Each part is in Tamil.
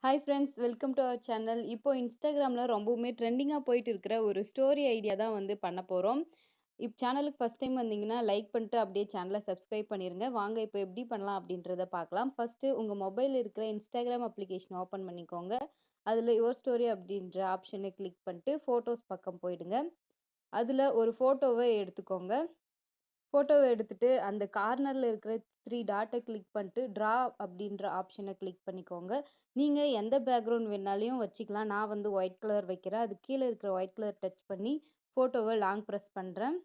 Hi friends, welcome to our channel. இப்போ இன்ஸ்டாகிராமில் ரொம்பவுமே ட்ரெண்டிங்காக போயிட்டு இருக்கிற ஒரு ஸ்டோரி ஐடியா தான் வந்து பண்ண போகிறோம். சேனலுக்கு ஃபஸ்ட் டைம் வந்தீங்கன்னா லைக் பண்ணிட்டு அப்படியே சேனலை சப்ஸ்கிரைப் பண்ணிடுங்க. வாங்க இப்போ எப்படி பண்ணலாம் அப்படின்றத பார்க்கலாம். ஃபஸ்ட்டு உங்கள் மொபைலில் இருக்கிற இன்ஸ்டாகிராம் அப்ளிகேஷன் ஓப்பன் பண்ணிக்கோங்க. அதில் யுவர் ஸ்டோரி அப்படின்ற ஆப்ஷனை கிளிக் பண்ணிட்டு ஃபோட்டோஸ் பக்கம் போயிடுங்க. அதில் ஒரு ஃபோட்டோவை எடுத்துக்கோங்க. ஃபோட்டோவை எடுத்துட்டு அந்த கார்னரில் இருக்கிற 3 டாட்டை கிளிக் பண்ணிட்டு ட்ரா அப்படின்ற ஆப்ஷனை கிளிக் பண்ணிக்கோங்க. நீங்கள் எந்த பேக்ரவுண்ட் வேணாலையும் வச்சுக்கலாம். நான் வந்து ஒயிட் கலர் வைக்கிறேன். அது கீழே இருக்கிற ஒயிட் கலர் டச் பண்ணி ஃபோட்டோவை லாங் ப்ரெஸ் பண்ணுறேன்.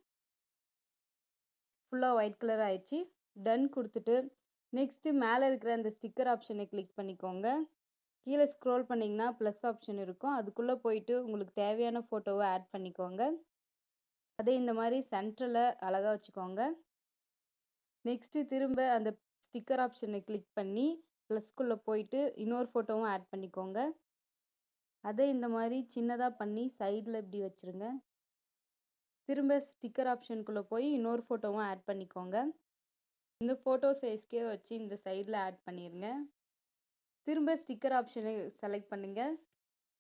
ஃபுல்லாக ஒயிட் கலர் ஆயிடுச்சு. டன் கொடுத்துட்டு நெக்ஸ்ட்டு மேலே இருக்கிற அந்த ஸ்டிக்கர் ஆப்ஷனை கிளிக் பண்ணிக்கோங்க. கீழே ஸ்க்ரோல் பண்ணிங்கன்னா ப்ளஸ் ஆப்ஷன் இருக்கும். அதுக்குள்ளே போயிட்டு உங்களுக்கு தேவையான ஃபோட்டோவை ஆட் பண்ணிக்கோங்க. அதே இந்த மாதிரி சென்டரில் அழகாக வச்சுக்கோங்க. நெக்ஸ்ட்டு திரும்ப அந்த ஸ்டிக்கர் ஆப்ஷனை கிளிக் பண்ணி ப்ளஸ்க்குள்ளே போயிட்டு இன்னொரு ஃபோட்டோவும் ஆட் பண்ணிக்கோங்க. அதே இந்த மாதிரி சின்னதாக பண்ணி சைடில் இப்படி வச்சுருங்க. திரும்ப ஸ்டிக்கர் ஆப்ஷனுக்குள்ளே போய் இன்னொரு ஃபோட்டோவும் ஆட் பண்ணிக்கோங்க. இந்த ஃபோட்டோ சைஸ்க்கே வச்சு இந்த சைடில் ஆட் பண்ணிடுங்க. திரும்ப ஸ்டிக்கர் ஆப்ஷனை செலக்ட் பண்ணுங்கள்.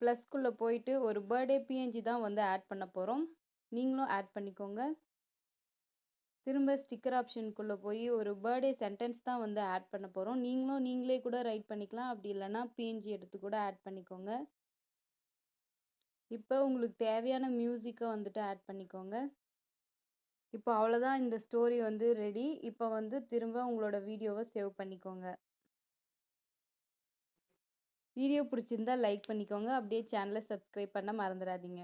ப்ளஸ்க்குள்ளே போயிட்டு ஒரு பர்த்டே பிஎன்ஜி தான் வந்து ஆட் பண்ண போகிறோம். நீங்களும் ஆட் பண்ணிக்கோங்க. திரும்ப ஸ்டிக்கர் ஆப்ஷனுக்குள்ளே போய் ஒரு பர்த்டே சென்டென்ஸ் தான் வந்து ஆட் பண்ண போகிறோம். நீங்களே கூட ரைட் பண்ணிக்கலாம். அப்படி இல்லைன்னா பிஎன்ஜி எடுத்து கூட ஆட் பண்ணிக்கோங்க. இப்போ உங்களுக்கு தேவையான மியூசிக்கை வந்துட்டு ஆட் பண்ணிக்கோங்க. இப்போ அவ்வளோதான், இந்த ஸ்டோரி வந்து ரெடி. இப்போ வந்து திரும்ப உங்களோட வீடியோவை சேவ் பண்ணிக்கோங்க. வீடியோ பிடிச்சிருந்தா லைக் பண்ணிக்கோங்க. அப்படியே சேனலை சப்ஸ்கிரைப் பண்ண மறந்துடாதீங்க.